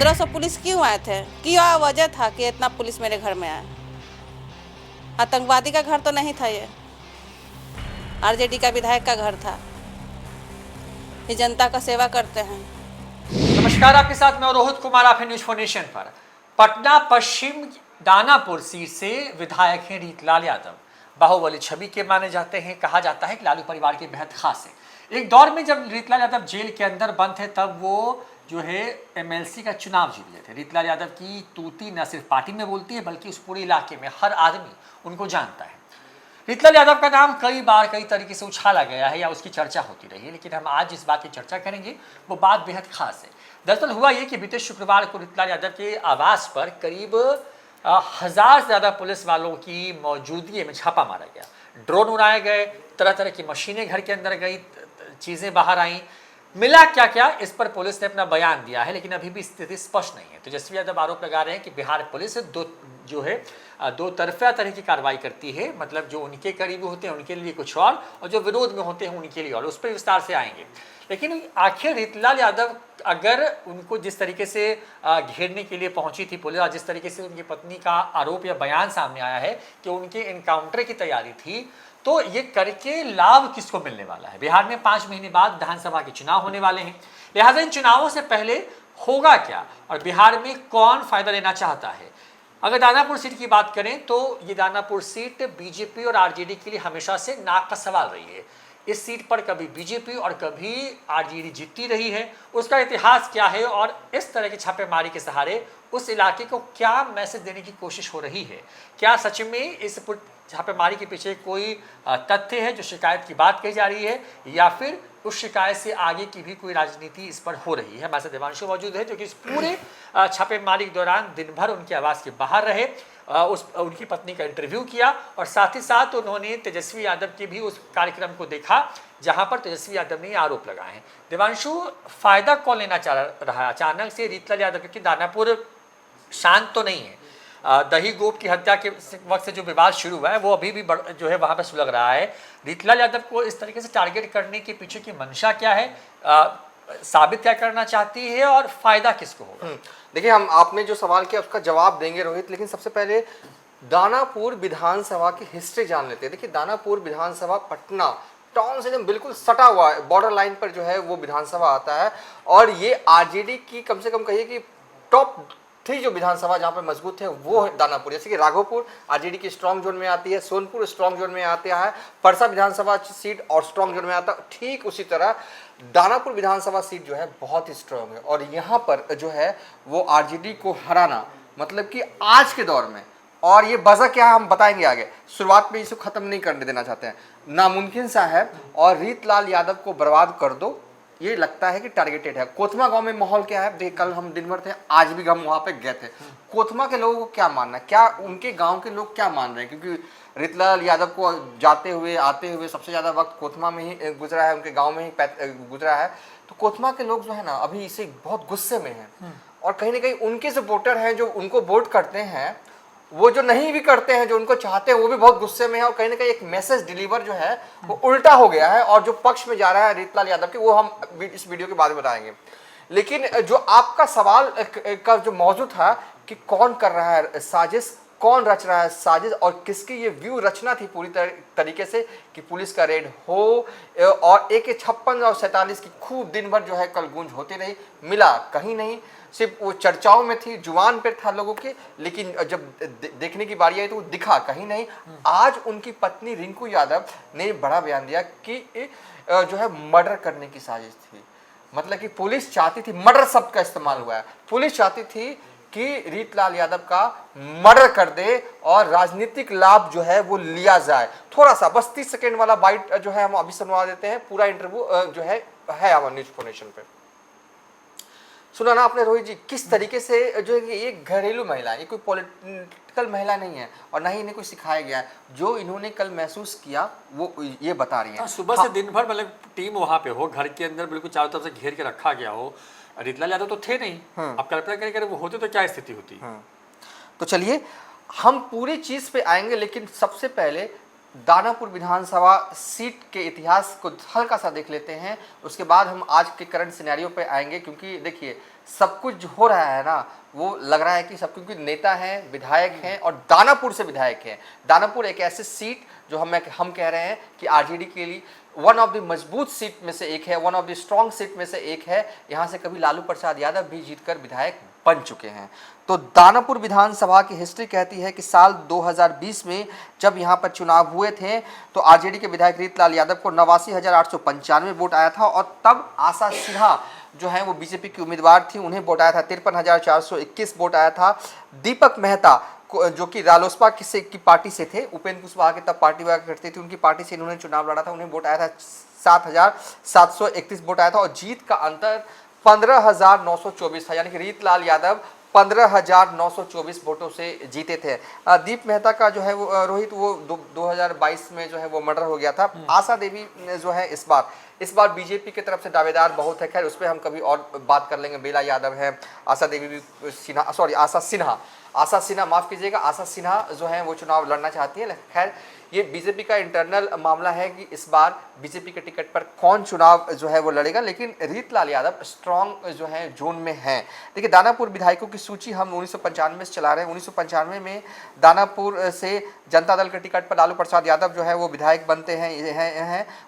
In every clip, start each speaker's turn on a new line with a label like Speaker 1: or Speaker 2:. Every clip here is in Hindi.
Speaker 1: 1500 पुलिस क्यों आए थे? क्या वजह था कि इतना पुलिस मेरे घर में आए? आतंकवादी का घर तो नहीं था, ये आरजेडी का विधायक का घर था। ये जनता का सेवा करते हैं।
Speaker 2: नमस्कार, आपके साथ मैं रोहित कुमार, आप हैं न्यूज फॉर नेशन पर। पटना पश्चिम दानापुर सीट से विधायक हैं रीतलाल यादव। बाहुबली छवि के माने जाते हैं। कहा जाता है कि लालू परिवार के बेहद खास है। एक दौर में जब रीतलाल यादव जेल के अंदर बंद थे तब वो जो है एमएलसी का चुनाव जीत गए थे। रीतलाल यादव की तूती न सिर्फ पार्टी में बोलती है बल्कि उस पूरे इलाके में हर आदमी उनको जानता है। रीतलाल यादव का नाम कई बार कई तरीके से उछाला गया है या उसकी चर्चा होती रही है, लेकिन हम आज जिस बात की चर्चा करेंगे वो बात बेहद खास है। दरअसल हुआ ये कि बीते शुक्रवार को रीतलाल यादव के आवास पर करीब 1000 से ज़्यादा पुलिस वालों की मौजूदगी में छापा मारा गया। ड्रोन उड़ाए गए, तरह तरह की मशीनें घर के अंदर गई, चीज़ें बाहर आईं। मिला क्या क्या, इस पर पुलिस ने अपना बयान दिया है, लेकिन अभी भी स्थिति स्पष्ट नहीं है। तेजस्वी यादव आरोप लगा रहे हैं कि बिहार पुलिस दो तरफा तरह की कार्रवाई करती है। मतलब जो उनके करीबी होते हैं उनके लिए कुछ और जो विरोध में होते हैं उनके लिए और। उस पर विस्तार से आएंगे। लेकिन आखिर रीतलाल यादव अगर उनको जिस तरीके से घेरने के लिए पहुंची थी पुलिस और जिस तरीके से उनकी पत्नी का आरोप या बयान सामने आया है कि उनके एनकाउंटर की तैयारी थी, तो ये करके लाभ किसको मिलने वाला है? बिहार में 5 महीने बाद विधानसभा के चुनाव होने वाले हैं, लिहाजा इन चुनावों से पहले होगा क्या और बिहार में कौन फायदा लेना चाहता है? अगर दानापुर सीट की बात करें तो ये दानापुर सीट बीजेपी और आरजेडी के लिए हमेशा से नाक का सवाल रही है। इस सीट पर कभी बीजेपी और कभी आरजेडी जीतती रही है। उसका इतिहास क्या है और इस तरह की छापेमारी के सहारे उस इलाके को क्या मैसेज देने की कोशिश हो रही है? क्या सच में इस छापेमारी के पीछे कोई तथ्य है जो शिकायत की बात कही जा रही है, या फिर उस शिकायत से आगे की भी कोई राजनीति इस पर हो रही है? हमारे साथ देवांशु मौजूद है जो कि इस पूरे छापेमारी के दौरान दिन भर उनके आवास के बाहर रहे, उनकी पत्नी का इंटरव्यू किया और साथ ही साथ उन्होंने तेजस्वी यादव के भी उस कार्यक्रम को देखा जहां पर तेजस्वी यादव ने आरोप लगाए हैं। देवांशु, फायदा कौन लेना चाह रहा है अचानक से रीतलाल यादव? क्योंकि दानापुर शांत तो नहीं है। दही गोप की हत्या के वक्त से जो विवाद शुरू हुआ है वो अभी भी जो है वहां पर सुलग रहा है। रीतलाल यादव को इस तरीके से टारगेट करने के पीछे की मंशा क्या है? साबित क्या करना चाहती है और फायदा किसको होगा?
Speaker 3: देखिए, हम आपने जो सवाल किया उसका जवाब देंगे रोहित, लेकिन सबसे पहले दानापुर विधानसभा की हिस्ट्री जान लेते हैं। देखिए, दानापुर विधानसभा पटना टाउन से एकदम बिल्कुल सटा हुआ है, बॉर्डर लाइन पर जो है वो विधानसभा आता है। और ये आरजेडी की कम से कम कहिए कि टॉप 3 जो विधानसभा जहाँ पर मजबूत है वो है दानापुर। जैसे कि राघोपुर आरजेडी की स्ट्रॉन्ग जोन में आती है, सोनपुर स्ट्रॉन्ग जोन में आता है, परसा विधानसभा सीट और स्ट्रॉन्ग जोन में आता है। ठीक उसी तरह दानापुर विधानसभा सीट जो है बहुत ही स्ट्रॉन्ग है और यहाँ पर जो है वो आरजेडी को हराना मतलब कि आज के दौर में, और ये वजह क्या है हम बताएंगे आगे, शुरुआत में इसे खत्म नहीं करने देना चाहते हैं, नामुमकिन सा है। और रीतलाल यादव को बर्बाद कर दो, ये लगता है कि टारगेटेड है। कोतमा गांव में माहौल क्या है? देखिए, कल हम दिन भर थे, आज भी हम वहां पे गए थे। कोतमा के लोगों को क्या मानना है, क्या उनके गांव के लोग क्या मान रहे हैं? क्योंकि रीतलाल यादव को जाते हुए आते हुए सबसे ज़्यादा वक्त कोतमा में ही गुजरा है, उनके गांव में ही गुजरा है। तो कोतमा के लोग जो है ना अभी इसे बहुत गुस्से में हैं और कहीं ना कहीं उनके सपोर्टर हैं जो उनको वोट करते हैं, वो जो नहीं भी करते हैं, जो उनको चाहते हैं, वो भी बहुत गुस्से में है। और कहीं ना कहीं एक मैसेज डिलीवर जो है वो उल्टा हो गया है और जो पक्ष में जा रहा है रीतलाल यादव के, वो हम इस वीडियो के बाद में बताएंगे। लेकिन जो आपका सवाल का जो मौजूद था कि कौन कर रहा है साजिश, कौन रच रहा है साजिश और किसकी ये व्यू रचना थी पूरी तरीके से कि पुलिस का रेड हो और AK-56 और 47 की खूब दिन भर जो है कल गूंज होती रही, मिला कहीं नहीं। सिर्फ वो चर्चाओं में थी, जुबान पर था लोगों के, लेकिन जब देखने की बारी आई तो वो दिखा कहीं नहीं। आज उनकी पत्नी रिंकू यादव ने बड़ा बयान दिया कि जो है मर्डर करने की साजिश थी। मतलब कि पुलिस चाहती थी, मर्डर शब्द का इस्तेमाल हुआ है, पुलिस चाहती थी कि रीतलाल यादव का मर्डर कर दे और राजनीतिक लाभ जो है वो लिया जाए। थोड़ा सा बस 30 सेकेंड वाला बाइट जो है हम अभी सुनवा देते हैं। पूरा इंटरव्यू जो है हमारे न्यूज फोनेशन पे। सुना ना आपने रोहित जी, किस तरीके से जो है ये घरेलू महिला है, ये कोई पॉलिटिकल महिला नहीं है और ना ही इन्हें कोई सिखाया गया है। जो इन्होंने कल महसूस किया वो ये बता रही है।
Speaker 2: सुबह से दिन भर मतलब टीम वहां पे हो, घर के अंदर बिल्कुल चारों तरफ से घेर के रखा गया हो। रीतलाल यादव तो थे नहीं, अब कल्पना करें अगर वो होते तो क्या स्थिति होती?
Speaker 3: तो चलिए हम पूरी चीज पे आएंगे, लेकिन सबसे पहले दानापुर विधानसभा सीट के इतिहास को हल्का सा देख लेते हैं, उसके बाद हम आज के करंट सिनेरियो पे आएंगे। क्योंकि देखिए सब कुछ जो हो रहा है ना, वो लग रहा है कि सब क्योंकि नेता हैं, विधायक हैं और दानापुर से विधायक हैं। दानापुर एक ऐसी सीट जो हम कह रहे हैं कि आरजेडी के लिए वन ऑफ द मजबूत सीट में से एक है, one of the strong seat में से एक है। यहाँ से कभी लालू प्रसाद यादव भी जीतकर विधायक बन चुके हैं। तो दानापुर विधानसभा की हिस्ट्री कहती है कि साल 2020 में जब यहाँ पर चुनाव हुए थे तो आरजेडी के विधायक रीतलाल यादव को 89,895 वोट आया था और तब आशा सिन्हा जो है वो बीजेपी की उम्मीदवार थी, उन्हें वोट आया था 53,421 वोट आया था। दीपक मेहता जो कि रालोसपा की पार्टी से थे, उपेंद्र कुशवाहा की तब पार्टी हुआ करती थी, उनकी पार्टी से इन्होंने चुनाव लड़ा था, उन्हें वोट आया था 7,731 वोट आया था और जीत का अंतर 15,924 था। यानी कि रीतलाल यादव 15,924 वोटों से जीते थे। दीप मेहता का जो है वो रोहित वो 2022 में जो है वो मर्डर हो गया था। आशा देवी जो है इस बार बीजेपी की तरफ से दावेदार बहुत है, खैर उस पर हम कभी और बात कर लेंगे। बेला यादव है, आशा देवी भी आशा सिन्हा माफ कीजिएगा, आशा सिन्हा जो है वो चुनाव लड़ना चाहती है। खैर ये बीजेपी का इंटरनल मामला है कि इस बार बीजेपी के टिकट पर कौन चुनाव जो है वो लड़ेगा, लेकिन रीतलाल यादव स्ट्रॉन्ग जो है जोन में है। देखिए दानापुर विधायकों की सूची हम 1995 से चला रहे हैं। 1995 में दानापुर से जनता दल के टिकट पर लालू प्रसाद यादव जो है वो विधायक बनते हैं।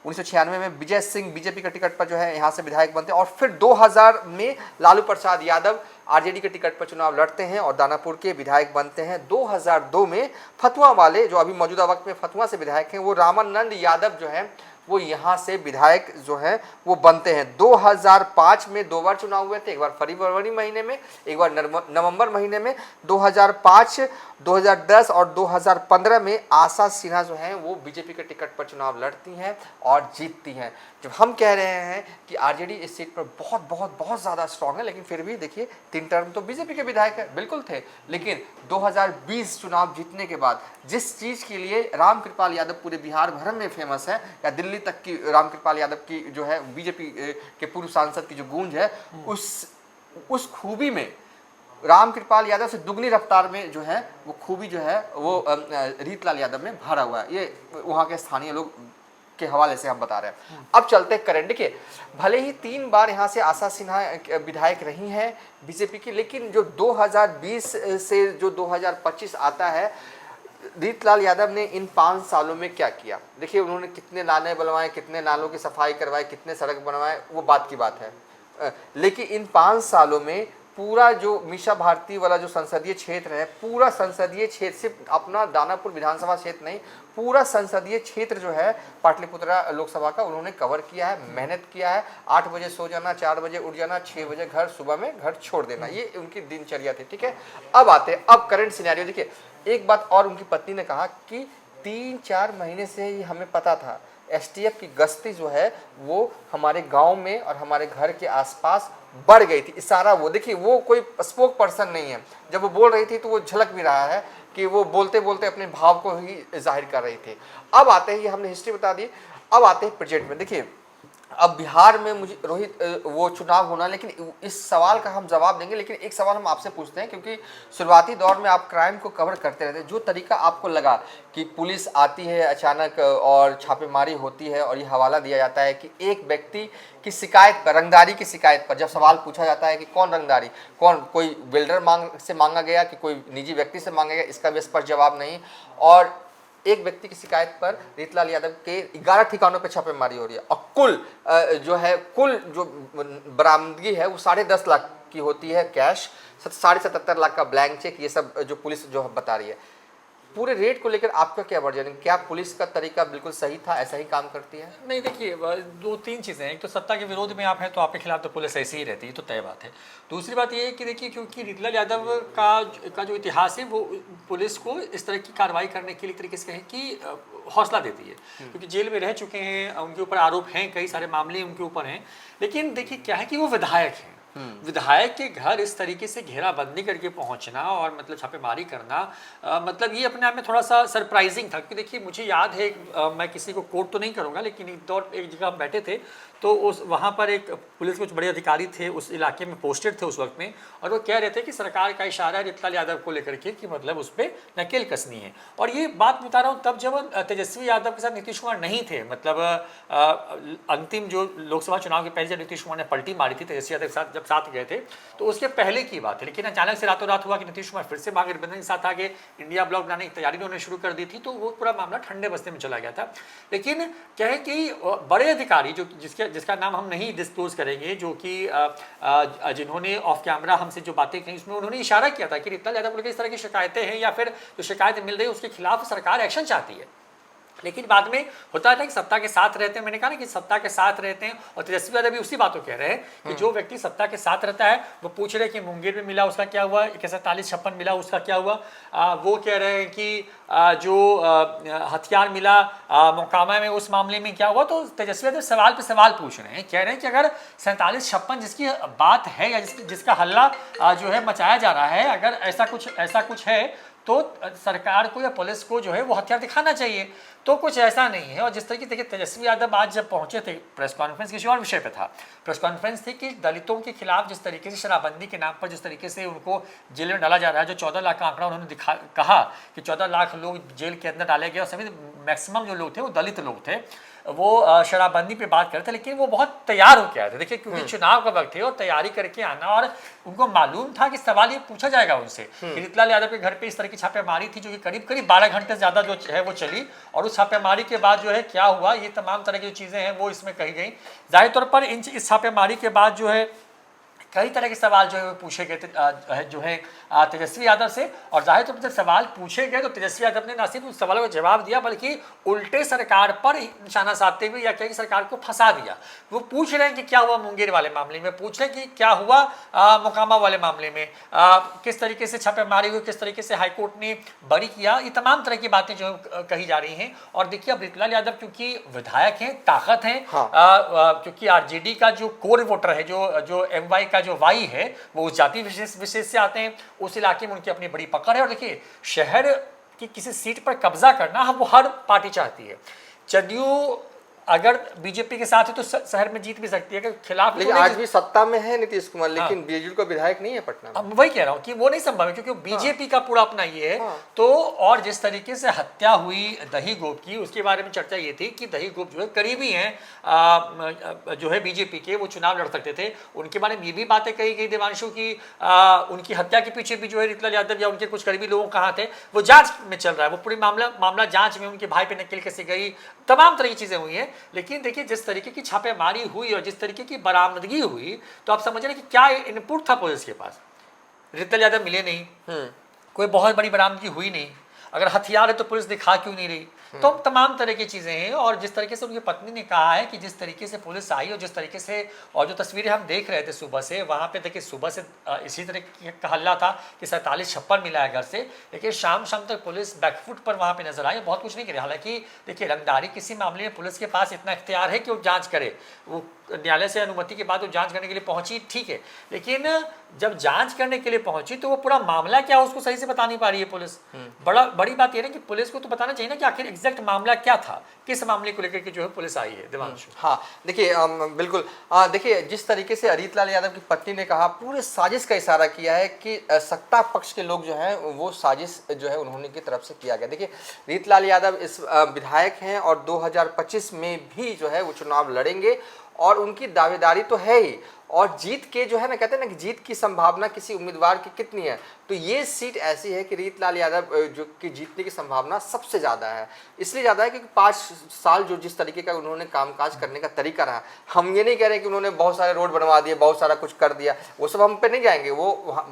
Speaker 3: 1996 में विजय सिंह बीजेपी के टिकट पर जो है यहाँ से विधायक बनते हैं और फिर 2000 में लालू प्रसाद यादव आरजेडी के टिकट पर चुनाव लड़ते हैं और दानापुर के विधायक बनते हैं। 2002 में फतुआ वाले जो अभी मौजूदा वक्त में फतुआ से विधायक हैं वो रामानंद यादव जो है वो यहाँ से विधायक जो है वो बनते हैं। 2005 में 2 बार चुनाव हुए थे, एक बार फरवरी महीने में, एक बार नवंबर महीने में। 2005, 2010 और 2015 में आशा सिन्हा जो है वो बीजेपी के टिकट पर चुनाव लड़ती हैं और जीतती हैं। जब हम कह रहे हैं कि आरजेडी इस सीट पर बहुत ज़्यादा स्ट्रांग है, लेकिन फिर भी देखिए 3 टर्म तो बीजेपी के विधायक है बिल्कुल थे, लेकिन 2020 चुनाव जीतने के बाद जिस चीज़ के लिए रामकृपाल यादव पूरे बिहार भर में फेमस है, या दिल्ली तक की रामकृपाल यादव की जो है बीजेपी के पूर्व सांसद की जो गूंज है, उस खूबी में रामकृपाल यादव से दुगनी रफ्तार में जो है वो खूबी जो है वो रीतलाल यादव में भरा हुआ है। ये वहाँ के स्थानीय लोग के हवाले से हम बता रहे हैं। अब चलते हैं करंट के। भले ही 3 बार यहाँ से आशा सिन्हा विधायक रही हैं बीजेपी की, लेकिन जो 2020 से जो 2025 आता है, रीतलाल यादव ने इन 5 सालों में क्या किया? देखिए उन्होंने कितने नाले बनवाए, कितने नालों की सफाई करवाई, कितने सड़क बनवाए, वो बात की बात है। लेकिन इन 5 सालों में पूरा जो मीशा भारती वाला जो संसदीय क्षेत्र है, पूरा संसदीय क्षेत्र, सिर्फ अपना दानापुर विधानसभा क्षेत्र नहीं, पूरा संसदीय क्षेत्र जो है पाटलिपुत्रा लोकसभा का उन्होंने कवर किया है, मेहनत किया है। 8 बजे सो जाना, 4 बजे उठ जाना, 6 बजे घर, सुबह में घर छोड़ देना, ये उनकी दिनचर्या थी। ठीक है, अब करंट सिनेरियो देखिए। एक बात और उनकी पत्नी ने कहा कि 3-4 महीने से ही हमें पता था एसटीएफ की गश्ती जो है वो हमारे गांव में और हमारे घर के आसपास बढ़ गई थी। इशारा वो देखिए, वो कोई स्पोक पर्सन नहीं है, जब वो बोल रही थी तो वो झलक भी रहा है कि वो बोलते बोलते अपने भाव को ही जाहिर कर रही थी। अब आते ही हमने हिस्ट्री बता दी, अब आते हैं प्रेजेंट में। देखिए अब बिहार में मुझे रोहित वो चुनाव होना, लेकिन इस सवाल का हम जवाब देंगे, लेकिन एक सवाल हम आपसे पूछते हैं, क्योंकि शुरुआती दौर में आप क्राइम को कवर करते रहते हैं। जो तरीका आपको लगा कि पुलिस आती है अचानक और छापेमारी होती है और ये हवाला दिया जाता है कि एक व्यक्ति की शिकायत पर, रंगदारी की शिकायत पर, जब सवाल पूछा जाता है कि कौन रंगदारी, कोई बिल्डर से मांगा गया कि कोई निजी व्यक्ति से मांगा गया, इसका भी स्पष्ट जवाब नहीं, और एक व्यक्ति की शिकायत पर रीतलाल यादव के 11 ठिकानों पर छापेमारी हो रही है और कुल जो बरामदगी है वो 10.5 लाख की होती है कैश, 77.5 लाख का ब्लैंक चेक, ये सब जो पुलिस जो बता रही है। पूरे रेट को लेकर आपका क्या वर्जन है? क्या पुलिस का तरीका बिल्कुल सही था, ऐसा ही काम करती है?
Speaker 2: नहीं, देखिए 2-3 चीज़ें हैं। एक तो सत्ता के विरोध में आप हैं तो आपके खिलाफ तो पुलिस ऐसी ही रहती है, तो तय बात है। दूसरी बात ये है कि देखिए, क्योंकि रीतलाल यादव का जो इतिहास है वो पुलिस को इस तरह की कार्रवाई करने के लिए तरीके से कहें कि हौसला देती है, क्योंकि जेल में रह चुके हैं, उनके ऊपर आरोप हैं, कई सारे मामले उनके ऊपर हैं। लेकिन देखिए क्या है कि वो विधायक हैं, विधायक के घर इस तरीके से घेराबंदी करके पहुंचना और मतलब छापेमारी करना, मतलब ये अपने आप में थोड़ा सा सरप्राइजिंग था। क्योंकि देखिए मुझे याद है, मैं किसी को कोट तो नहीं करूंगा, लेकिन एक जगह हम बैठे थे तो उस वहाँ पर एक पुलिस के कुछ बड़े अधिकारी थे उस इलाके में, पोस्टेड थे उस वक्त में, और वो कह रहे थे कि सरकार का इशारा है रीतलाल यादव को लेकर के कि मतलब उस पर नकेल कसनी है। और ये बात बता रहा हूँ तब जब तेजस्वी यादव के साथ नीतीश कुमार नहीं थे, मतलब अंतिम जो लोकसभा चुनाव के पहले जब नीतीश कुमार ने पलटी मारी थी तेजस्वी यादव के साथ जब साथ गए थे, तो उसके पहले की बात है। लेकिन अचानक से रातों रात हुआ कि नीतीश कुमार फिर से महागठबंधन के साथ आगे इंडिया ब्लॉक बनाने की तैयारी उन्होंने शुरू कर दी थी, तो वो पूरा मामला ठंडे बस्ते में चला गया था। लेकिन क्या है कि बड़े अधिकारी जो जिसका नाम हम नहीं डिस्क्लोज करेंगे, जो कि जिन्होंने ऑफ कैमरा हमसे जो बातें कही उसमें उन्होंने इशारा किया था कि रीतलाल यादव को लेकर इस तरह की शिकायतें हैं या फिर जो शिकायत मिल रही है उसके खिलाफ सरकार एक्शन चाहती है। लेकिन बाद में होता है कि सत्ता के साथ रहते हैं, मैंने कहा ना कि सत्ता के साथ रहते हैं, और तेजस्वी यादव भी उसी बात को कह रहे हैं कि जो व्यक्ति सत्ता के साथ रहता है वो पूछ रहे हैं कि मुंगेर में मिला उसका क्या हुआ, 41-56 मिला उसका क्या हुआ, वो कह रहे हैं कि जो हथियार मिला मोकामा में उस मामले में क्या हुआ। तो तेजस्वी यादव सवाल पे सवाल पूछ रहे हैं, कह रहे हैं कि अगर 47-56 जिसकी बात है या जिसका हल्ला जो है मचाया जा रहा है, अगर ऐसा कुछ है तो सरकार को या पुलिस को जो है वो हथियार दिखाना चाहिए। तो कुछ ऐसा नहीं है। और जिस तरीके देखिए तेजस्वी यादव आज जब पहुंचे थे प्रेस कॉन्फ्रेंस किसी और विषय पे था, प्रेस कॉन्फ्रेंस थी कि दलितों के खिलाफ जिस तरीके से शराबबंदी के नाम पर जिस तरीके से उनको जेल में डाला जा रहा है, जो 14 लाख का आंकड़ा उन्होंने कहा कि 14 लाख लोग जेल के अंदर डाले गए और सभी मैक्सिमम जो लोग थे वो दलित लोग थे, वो शराबबंदी पे बात करते, लेकिन वो बहुत तैयार होकर आए थे। देखिए क्योंकि चुनाव का वक्त है और तैयारी करके आना, और उनको मालूम था कि सवाल ये पूछा जाएगा उनसे कि रीतलाल यादव के घर पे इस तरह की छापेमारी थी जो कि करीब 12 घंटे से ज़्यादा जो है वो चली, और उस छापेमारी के बाद जो है क्या हुआ, ये तमाम तरह की जो चीज़ें हैं वो इसमें कही गई। जाहिर तौर पर इस छापेमारी के बाद जो है कई तरह के सवाल जो है वो पूछे गए थे जो है तेजस्वी यादव से, और जाहिर तौर पर जब सवाल पूछे गए तो तेजस्वी यादव ने न सिर्फ उस सवालों का जवाब दिया बल्कि उल्टे सरकार पर निशाना साधते हुए या क्या कि सरकार को फंसा दिया। वो पूछ रहे हैं कि क्या हुआ मुंगेर वाले मामले में, पूछ रहे हैं कि क्या हुआ मोकामा वाले मामले में, किस तरीके से छापेमारी हुई, किस तरीके से हाईकोर्ट ने बरी किया, ये तमाम तरह की बातें जो कही जा रही हैं। और देखिए अब रीतलाल यादव क्योंकि विधायक हैं, ताकत हैं, क्योंकि आरजेडी का जो कोर वोटर है, जो MY का जो वाई है, वो उस जाति विशेष से आते हैं, उस इलाके में उनकी अपनी बड़ी पकड़ है। और देखिए शहर की किसी सीट पर कब्जा करना वो हर पार्टी चाहती है। जदयू अगर बीजेपी के साथ है तो शहर में जीत भी सकती है, अगर खिलाफ,
Speaker 3: लेकिन आज भी सत्ता में है नीतीश कुमार, लेकिन बीजेपी का विधायक नहीं है पटना में।
Speaker 2: अब वही कह रहा हूँ कि वो नहीं संभव है क्योंकि बीजेपी का पूरा अपना ये है। तो और जिस तरीके से हत्या हुई दही गोप की, उसके बारे में चर्चा ये थी कि दही गोप जो है करीबी हैं जो है बीजेपी के, वो चुनाव लड़ सकते थे। उनके बारे में ये भी बातें कही गई देवांशु की उनकी हत्या के पीछे भी जो है रीतलाल यादव या उनके कुछ करीबी लोगों कहाँ थे, वो जांच में चल रहा है। वो पूरी मामला जांच में, उनके भाई पे नकेल कैसे गई, तमाम तरह की चीजें हुई हैं। लेकिन देखिए जिस तरीके की छापेमारी हुई और जिस तरीके की बरामदगी हुई, तो आप समझ रहे हैं कि क्या इनपुट था पुलिस के पास। रीतलाल यादव मिले नहीं, कोई बहुत बड़ी बरामदगी हुई नहीं, अगर हथियार है तो पुलिस दिखा क्यों नहीं रही, तो तमाम तरह की चीज़ें हैं। और जिस तरीके से उनकी पत्नी ने कहा है कि जिस तरीके से पुलिस आई और जिस तरीके से, और जो तस्वीरें हम देख रहे थे सुबह से, वहाँ पे देखिए सुबह से इसी तरह का हल्ला था कि 47-56 मिला है घर से, लेकिन शाम तक पुलिस बैकफुट पर वहाँ पे नजर आई, बहुत कुछ नहीं करे। हालांकि देखिए रंगदारी किसी मामले में पुलिस के पास इतना इख्तियार है कि वो जाँच करे, वो न्यायालय से अनुमति के बाद वो जांच करने के लिए पहुंची, ठीक है, लेकिन जब जांच करने के लिए पहुंची तो वो पूरा मामला क्या उसको सही से बता नहीं पा रही है पुलिस। बड़ी बात ये है कि पुलिस को तो बताना चाहिए ना कि आखिर एग्जैक्ट मामला क्या था, किस मामले को लेकर के जो है पुलिस आई है। देवांशु,
Speaker 3: हाँ देखिए बिल्कुल, देखिए जिस तरीके से रीतलाल यादव की पत्नी ने कहा, पूरे साजिश का इशारा किया है कि सत्ता पक्ष के लोग जो हैं वो साजिश जो है उन्होंने की तरफ से किया गया। देखिए रीतलाल यादव इस विधायक हैं और 2025 में भी जो है वो चुनाव लड़ेंगे और उनकी दावेदारी तो है ही, और जीत के जो है ना, कहते हैं ना कि जीत की संभावना किसी उम्मीदवार की कितनी है, तो ये सीट ऐसी है कि रीतलाल यादव जो कि जीतने की संभावना सबसे ज़्यादा है। इसलिए ज़्यादा है क्योंकि 5 साल जो जिस तरीके का उन्होंने कामकाज करने का तरीका रहा, हम ये नहीं कह रहे कि उन्होंने बहुत सारे रोड बनवा दिए, बहुत सारा कुछ कर दिया, वो सब हम पे नहीं जाएंगे। वो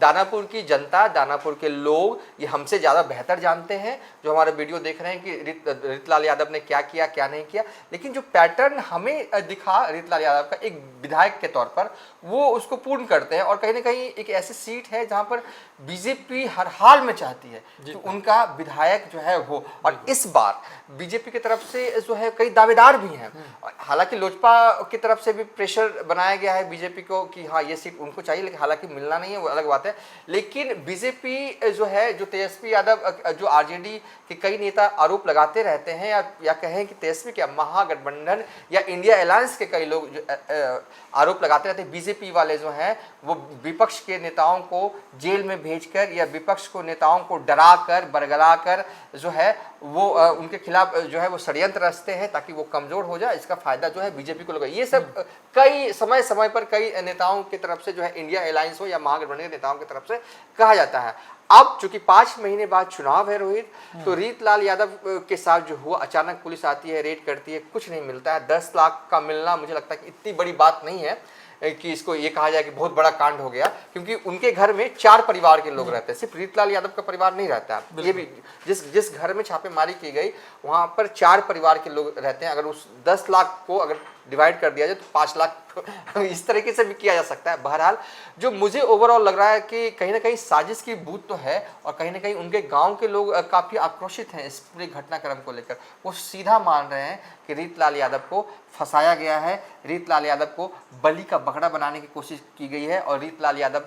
Speaker 3: दानापुर की जनता, दानापुर के लोग ये हमसे ज़्यादा बेहतर जानते हैं, जो हमारे वीडियो देख रहे हैं कि रीतलाल यादव ने क्या किया क्या नहीं किया। लेकिन जो पैटर्न हमें दिखा रीतलाल यादव का एक विधायक के तौर पर वो उसको पूर्ण करते हैं। और कहीं ना कहीं एक ऐसी सीट है जहां पर बीजेपी हर हाल में चाहती है कि उनका विधायक जो है वो, और इस बार बीजेपी की तरफ से जो है कई दावेदार भी हैं। हालांकि लोजपा की तरफ से भी प्रेशर बनाया गया है बीजेपी को कि हाँ ये सीट उनको चाहिए, लेकिन हालांकि मिलना नहीं है, वो अलग बात है। लेकिन बीजेपी जो है, जो तेजस्वी यादव, जो आरजेडी के कई नेता आरोप लगाते रहते हैं, या कहें कि तेजस्वी क्या महागठबंधन या इंडिया अलायंस के कई लोग जो आरोप लगाते रहते हैं, बीजेपी वाले जो हैं वो विपक्ष के नेताओं को जेल में भेजकर या विपक्ष को नेताओं को डराकर बरगलाकर जो है वो उनके खिलाफ जो है वो षड्यंत्र रचते हैं ताकि वो कमजोर हो जाए। इसका फायदा जो है बीजेपी को लगा। ये सब कई समय समय पर कई नेताओं की तरफ से जो है इंडिया अलायंस हो या महागठबंधन के नेताओं की तरफ से कहा जाता है। अब चूंकि 5 महीने बाद चुनाव है रोहित, तो रीतलाल यादव के साथ जो हुआ, अचानक पुलिस आती है, रेड करती है, कुछ नहीं मिलता है। 10 लाख का मिलना मुझे लगता है कि इतनी बड़ी बात नहीं है कि इसको ये कहा जाए कि बहुत बड़ा कांड हो गया, क्योंकि उनके घर में 4 परिवार के लोग रहते हैं, सिर्फ रीतलाल यादव का परिवार नहीं रहता है। ये भी जिस घर में छापेमारी की गई वहां पर 4 परिवार के लोग रहते हैं। अगर उस 10 लाख को अगर डिवाइड कर दिया जाए तो 5 लाख इस तरीके से भी किया जा सकता है। बहरहाल जो मुझे ओवरऑल लग रहा है कि कहीं ना कहीं साजिश की बूत तो है, और कहीं ना कहीं उनके गांव के लोग काफ़ी आक्रोशित हैं इस पूरे घटनाक्रम को लेकर। वो सीधा मान रहे हैं कि रीतलाल यादव को फंसाया गया है, रीतलाल यादव को बलि का बकरा बनाने की कोशिश की गई है, और रीतलाल यादव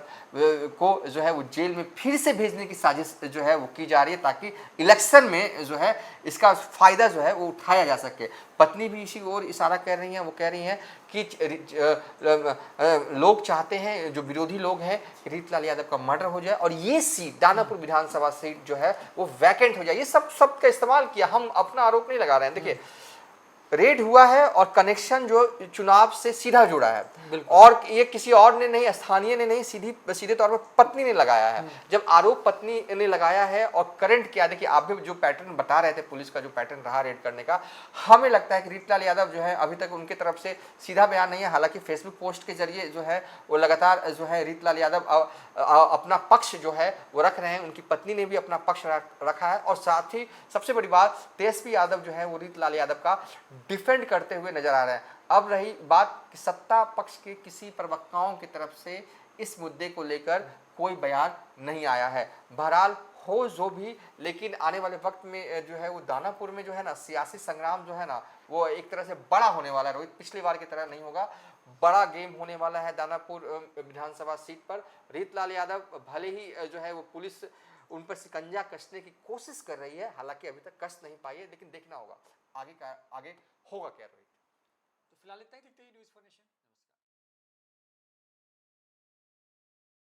Speaker 3: को जो है वो जेल में फिर से भेजने की साजिश जो है वो की जा रही है, ताकि इलेक्शन में जो है इसका फ़ायदा जो है वो उठाया जा सके। पत्नी भी इसी ओर इशारा कर रही हैं, वो कह रही हैं कि लोग चाहते हैं, जो विरोधी लोग हैं, कि रीतलाल यादव का मर्डर हो जाए और ये सीट दानापुर विधानसभा सीट जो है वो वैकेंट हो जाए। ये सब का इस्तेमाल किया, हम अपना आरोप नहीं लगा रहे हैं। देखिए रेड हुआ है और कनेक्शन जो चुनाव से सीधा जुड़ा है, और ये किसी और ने नहीं, स्थानीय ने नहीं, सीधे तौर पर पत्नी ने लगाया है। जब आरोप पत्नी ने लगाया है और करंट क्या, देखिए आप भी जो पैटर्न बता रहे थे, पुलिस का जो पैटर्न रहा रेड करने का, हमें लगता है कि रीतलाल यादव जो है अभी तक उनके तरफ से सीधा बयान नहीं है। हालांकि फेसबुक पोस्ट के जरिए जो है वो लगातार जो है रीतलाल यादव अपना पक्ष जो है वो रख रहे हैं, उनकी पत्नी ने भी अपना पक्ष रखा है, और साथ ही सबसे बड़ी बात तेजस्वी यादव जो है वो रीतलाल यादव का डिफेंड करते हुए नजर आ रहे हैं। अब रही बात कि सत्ता पक्ष के किसी प्रवक्ताओं की तरफ से इस मुद्दे को लेकर कोई बयान नहीं आया है। बहरहाल हो जो भी, लेकिन आने वाले वक्त में जो है वो दानापुर में जो है ना सियासी संग्राम जो है ना वो एक तरह से बड़ा होने वाला है रोहित, पिछली बार की तरह नहीं होगा, बड़ा गेम होने वाला है दानापुर विधानसभा सीट पर। रीतलाल यादव भले ही जो है वो पुलिस उन पर शिकंजा कसने की कोशिश कर रही है, हालांकि अभी तक कस नहीं पाई है, लेकिन देखना होगा आगे होगा क्या रोहित।
Speaker 2: तो फिलहाल इतना ही, देखते हैं न्यूज़ फॉर नेशन।